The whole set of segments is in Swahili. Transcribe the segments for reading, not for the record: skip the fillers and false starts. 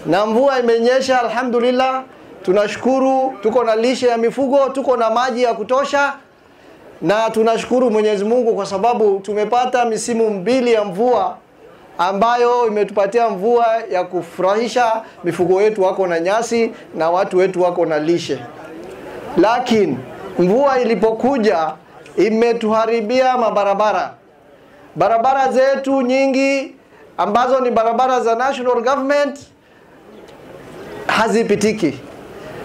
na mvua imenyesha, alhamdulillah. Tunashukuru, tuko na lishe ya mifugo, tuko na maji ya kutosha, na tunashukuru Mwenyezi Mungu kwa sababu tumepata misimu 2 ya mvua ambayo imetupatia mvua ya kufurahisha. Mifugo wetu wako na nyasi na watu wetu wako na lishe. Lakini mvua ilipokuja imetuharibia mabarabara. Barabara zetu nyingi ambazo ni barabara za national government hazipitiki.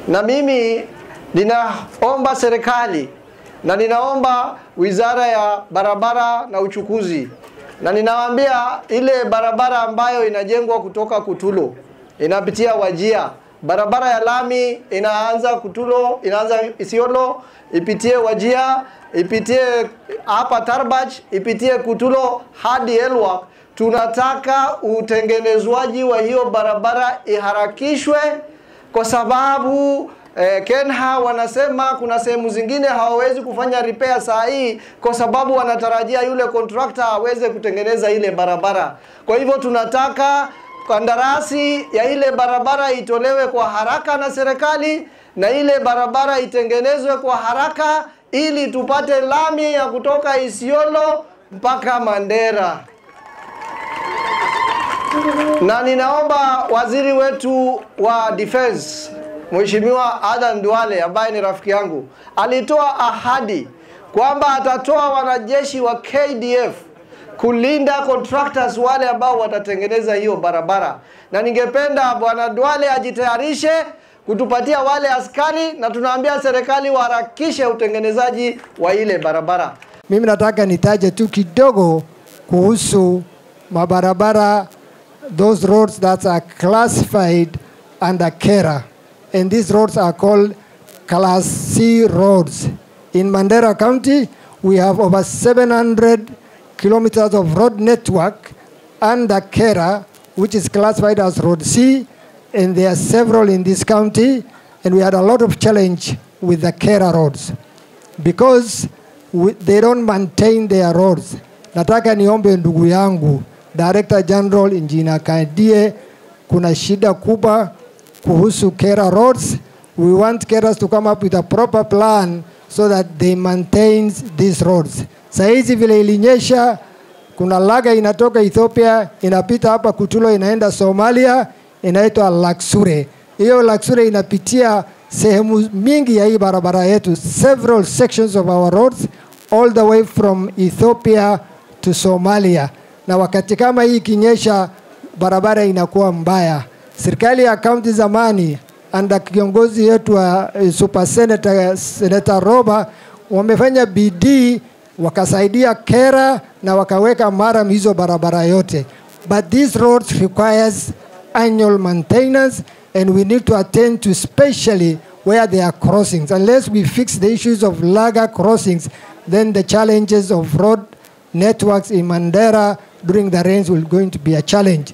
Na mimi ninaomba serikali na ninaomba wizara ya barabara na uchukuzi, na ninawaambia ile barabara ambayo inajengwa kutoka Kutulo inapitia Wajia, barabara ya lami inaanza Kutulo, inaanza Isiolo, ipitie Wajia, ipitie hapa Tarbaj, ipitie Kutulo hadi Elwak. Tunataka utengenezwaji wa hiyo barabara iharakishwe kwa sababu KeRRA wanasema kuna sehemu zingine hawawezi kufanya repair saa hii kwa sababu wanatarajia yule contractor aweze kutengeneza ile barabara. Kwa hivyo tunataka kandarasi ya ile barabara itolewe kwa haraka na serikali, na ile barabara itengenezwe kwa haraka ili tupate lami ya kutoka Isiolo mpaka Mandera. Na ninaomba waziri wetu wa defense Mheshimiwa Adan Duale ambaye ni rafiki yangu, alitoa ahadi kwamba atatoa wanajeshi wa KDF kulinda contractors wale ambao watatengeneza hiyo barabara. Na ningependa Bwana Duale ajitayarishe kutupatia wale askari, na tunaambia serikali waharakishe utengenezaji wa ile barabara. Mimi nataka nitaje tu kidogo kuhusu mabarabara, those roads that are classified under KeRRA. And these roads are called Class C roads. In Mandera County, we have over 700 kilometers of road network under KeRRA, which is classified as Road C, and there are several in this county, and we had a lot of challenge with the KeRRA roads because they don't maintain their roads. Nataka niombe ndugu yangu, Director General Engineer Kadie, kuna shida kubwa kuhusu KeRRA roads. We want KeRRA to come up with a proper plan so that they maintain these roads. Saizi vile ilinyesha, kuna laga inatoka Ethiopia, inapita hapa Kutulo, inaenda Somalia, inaitwa Laksure. Hiyo Laksure inapitia sehemu mingi ya hii barabara yetu, several sections of our roads, all the way from Ethiopia to Somalia. Na wakati kama hii kinyesha, barabara inakuwa mbaya. Serikali ya kaunti zamani anda kiongozi yetu wa Super Senator Roba wamefanya bidii, wakasaidia KeRRA na wakaweka maram hizo barabara yote. But these roads requires annual maintenance, and we need to attend to especially where there are crossings. Unless we fix the issues of laga crossings, then the challenges of road networks in Mandera during the rains will going to be a challenge.